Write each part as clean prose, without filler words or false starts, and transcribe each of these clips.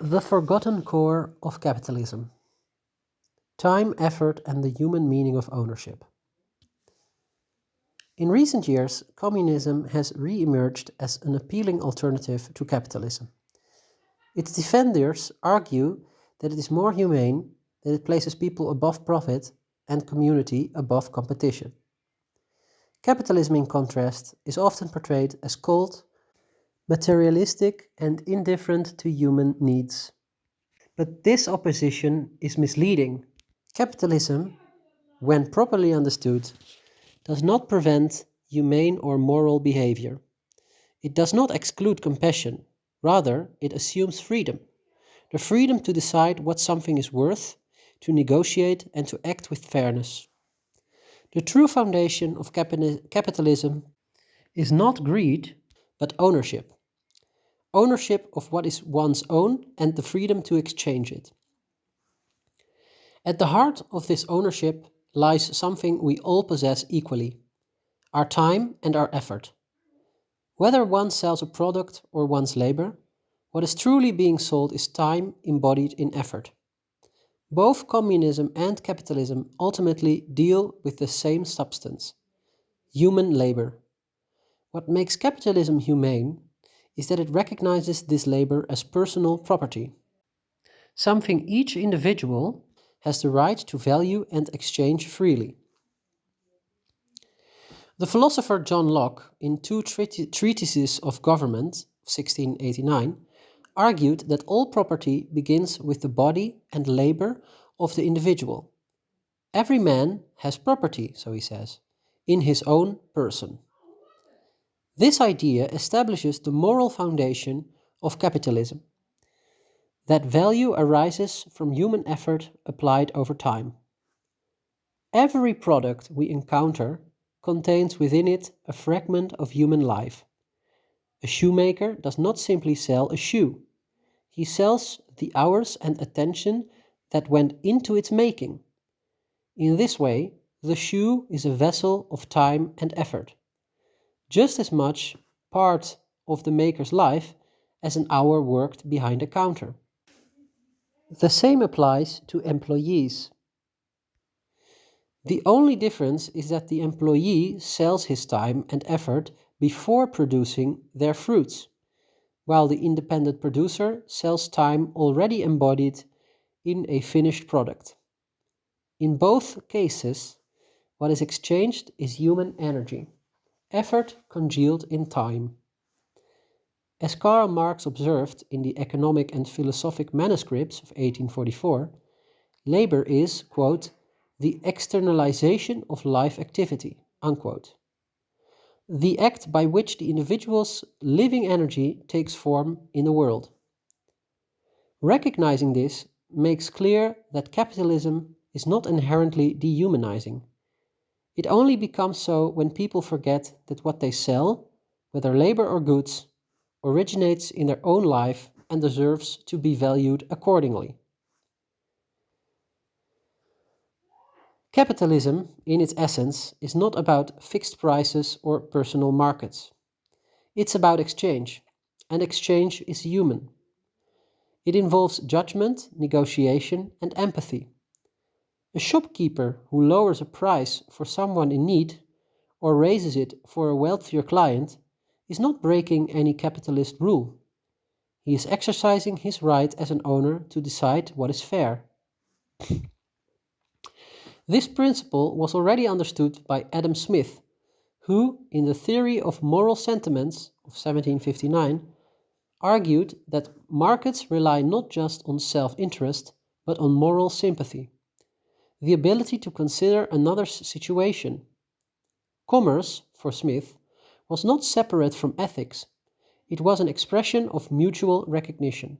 The forgotten core of capitalism: time, effort, and the human meaning of ownership. In recent years, communism has re-emerged as an appealing alternative to capitalism. Its defenders argue that it is more humane, that it places people above profit and community above competition. Capitalism, in contrast, is often portrayed as cold, materialistic, and indifferent to human needs. But this opposition is misleading. Capitalism, when properly understood, does not prevent humane or moral behavior. It does not exclude compassion. Rather, it assumes freedom. The freedom to decide what something is worth, to negotiate, and to act with fairness. The true foundation of capitalism is not greed, but ownership. Ownership of what is one's own and the freedom to exchange it. At the heart of this ownership lies something we all possess equally: our time and our effort. Whether one sells a product or one's labor, what is truly being sold is time embodied in effort. Both communism and capitalism ultimately deal with the same substance: human labor. What makes capitalism humane is that it recognizes this labor as personal property, something each individual has the right to value and exchange freely. The philosopher John Locke, in two treatises of government, 1689, argued that all property begins with the body and labor of the individual. Every man has property, so he says, in his own person. This idea establishes the moral foundation of capitalism, that value arises from human effort applied over time. Every product we encounter contains within it a fragment of human life. A shoemaker does not simply sell a shoe. He sells the hours and attention that went into its making. In this way, the shoe is a vessel of time and effort, just as much part of the maker's life as an hour worked behind a counter. The same applies to employees. The only difference is that the employee sells his time and effort before producing their fruits, while the independent producer sells time already embodied in a finished product. In both cases, what is exchanged is human energy, effort congealed in time. As Karl Marx observed in the Economic and Philosophic Manuscripts of 1844, labor is, quote, the externalization of life activity, unquote. The act by which the individual's living energy takes form in the world. Recognizing this makes clear that capitalism is not inherently dehumanizing. It only becomes so when people forget that what they sell, whether labor or goods, originates in their own life and deserves to be valued accordingly. Capitalism, in its essence, is not about fixed prices or personal markets. It's about exchange, and exchange is human. It involves judgment, negotiation, and empathy. A shopkeeper who lowers a price for someone in need or raises it for a wealthier client is not breaking any capitalist rule. He is exercising his right as an owner to decide what is fair. This principle was already understood by Adam Smith, who, in the Theory of Moral Sentiments of 1759, argued that markets rely not just on self-interest, but on moral sympathy, the ability to consider another's situation. Commerce, for Smith, was not separate from ethics. It was an expression of mutual recognition.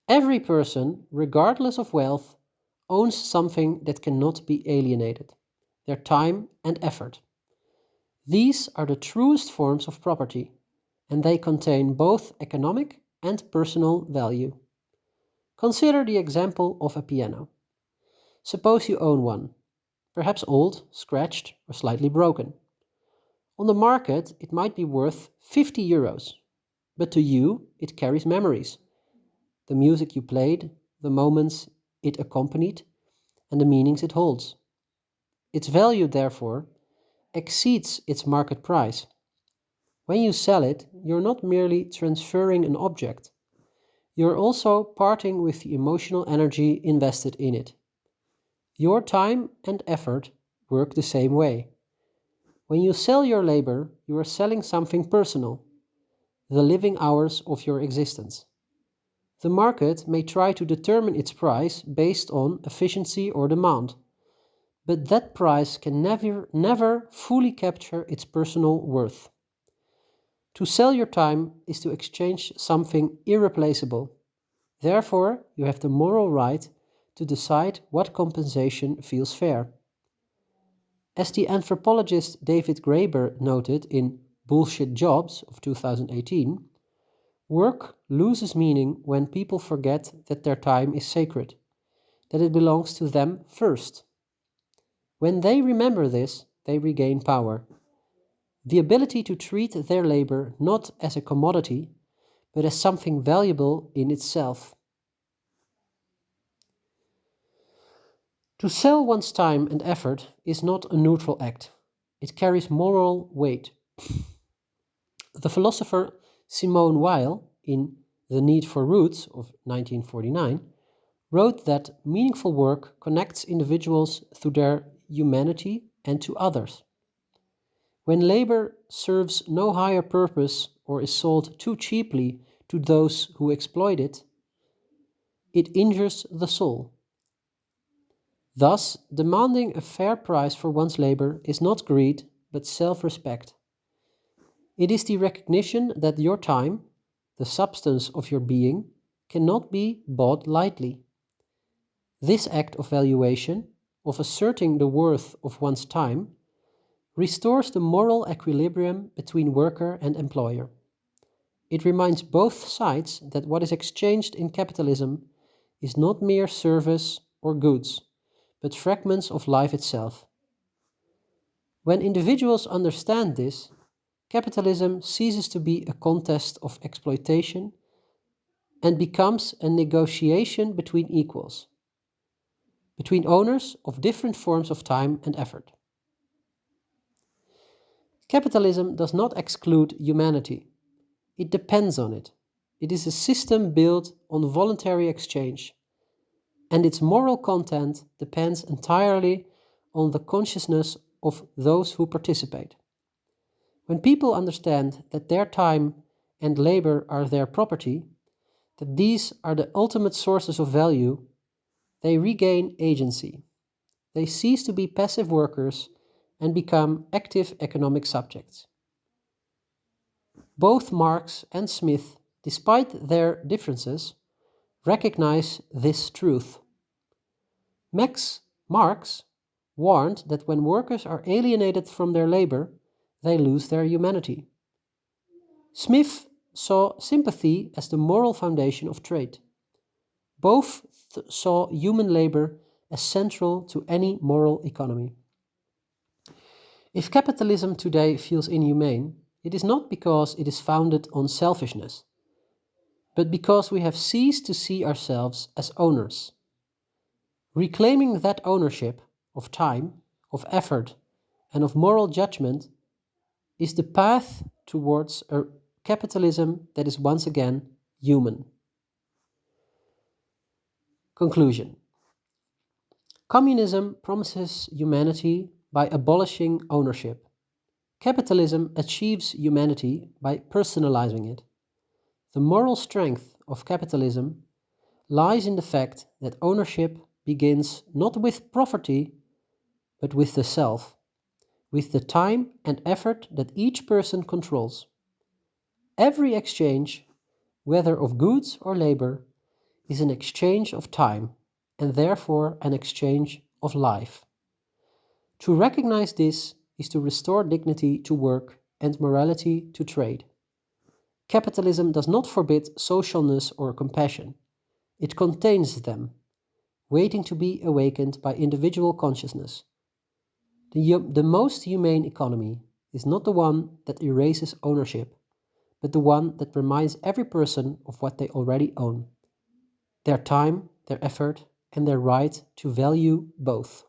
Every person, regardless of wealth, owns something that cannot be alienated: their time and effort. These are the truest forms of property, and they contain both economic and personal value. Consider the example of a piano. Suppose you own one, perhaps old, scratched, or slightly broken. On the market, it might be worth €50. but to you it carries memories. The music you played, the moments it accompanied, and the meanings it holds. Its value, therefore, exceeds its market price. When you sell it, you're not merely transferring an object, you're also parting with the emotional energy invested in it. Your time and effort work the same way. When you sell your labor, you are selling something personal, the living hours of your existence. The market may try to determine its price based on efficiency or demand, but that price can never fully capture its personal worth. To sell your time is to exchange something irreplaceable. Therefore, you have the moral right to decide what compensation feels fair. As the anthropologist David Graeber noted in Bullshit Jobs of 2018, work loses meaning when people forget that their time is sacred, that it belongs to them first. When they remember this, they regain power. The ability to treat their labor not as a commodity, but as something valuable in itself. To sell one's time and effort is not a neutral act. It carries moral weight. The philosopher Simone Weil, in The Need for Roots of 1949, wrote that meaningful work connects individuals to their humanity and to others. When labor serves no higher purpose or is sold too cheaply to those who exploit it, it injures the soul. Thus, demanding a fair price for one's labor is not greed, but self-respect. It is the recognition that your time, the substance of your being, cannot be bought lightly. This act of valuation, of asserting the worth of one's time, restores the moral equilibrium between worker and employer. It reminds both sides that what is exchanged in capitalism is not mere service or goods, but fragments of life itself. When individuals understand this, capitalism ceases to be a contest of exploitation and becomes a negotiation between equals, between owners of different forms of time and effort. Capitalism does not exclude humanity. It depends on it. It is a system built on voluntary exchange, and its moral content depends entirely on the consciousness of those who participate. When people understand that their time and labor are their property, that these are the ultimate sources of value, they regain agency. They cease to be passive workers and become active economic subjects. Both Marx and Smith, despite their differences, recognize this truth. Marx warned that when workers are alienated from their labor, they lose their humanity. Smith saw sympathy as the moral foundation of trade. Both saw human labor as central to any moral economy. If capitalism today feels inhumane, it is not because it is founded on selfishness, but because we have ceased to see ourselves as owners. Reclaiming that ownership of time, of effort, and of moral judgment is the path towards a capitalism that is once again human. Conclusion. Communism promises humanity by abolishing ownership. Capitalism achieves humanity by personalizing it. The moral strength of capitalism lies in the fact that ownership begins not with property, but with the self, with the time and effort that each person controls. Every exchange, whether of goods or labor, is an exchange of time, and therefore an exchange of life. To recognize this is to restore dignity to work and morality to trade. Capitalism does not forbid socialness or compassion. It contains them, waiting to be awakened by individual consciousness. The most humane economy is not the one that erases ownership, but the one that reminds every person of what they already own: their time, their effort, and their right to value both.